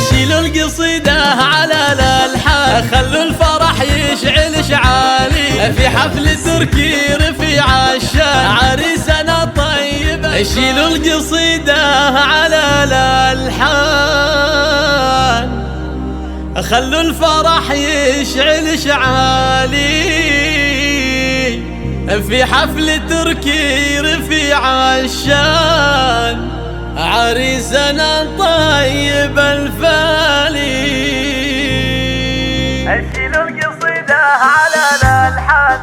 شيلوا القصيدة على الألحان، خلوا الفرح يشعل شعالي، في حفل تركي رفيع الشان عريسنا طيب. شيلوا القصيدة على الألحان، خلوا الفرح يشعل شعالي، في حفل تركي رفيع الشان عريسنا طيب الفالي. شيلوا القصيدة على الألحان،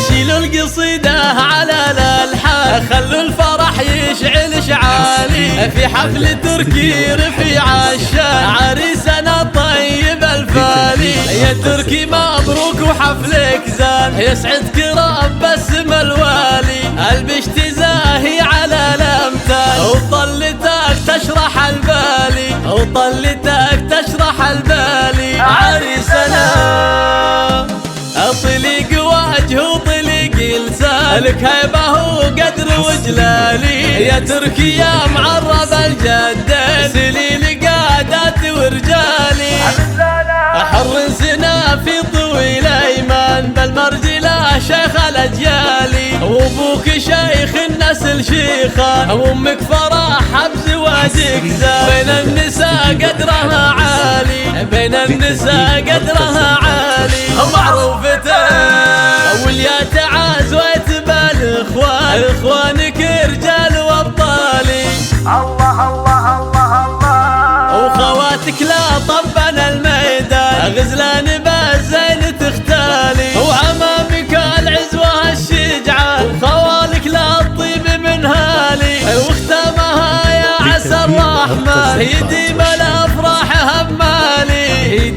شيلوا القصيدة على الألحان، خلوا الفرح يشعل شعالي، في حفل تركي رفيع الشان عريسنا طيب الفالي. يا تركي مبروك وحفلك زان، يسعدك رب اسم الوالي، البشت زاهي على الأمثال، وطلتك تشرح البالي، وطلتك تشرح البالي. عريسنا طليق وجه وطليق لسان، لك هيبه وقدر وجلالي، يا تركي يا معرب الجدين، سليل قادات ورجالي. حر سنا في طويل ايمان، بالمرجله شيخ الاجيالي، وابوك شيخ النسل شيخان، وامك فرح بزواجك زان، بين النساء قدرها عالي، بين النساء قدرها عالي. معروفتين واليا تعازويت بالاخوان، اخوانك رجال وابطالي، الله الله الله الله. وخواتك لا طبنا الميدان، غزلان بالزين تختالي، وعمامك العزوة الشجعان، وخوالك لا الطيب من هالي، واختامها يا عسى الرحمن يديم الافراح همالي،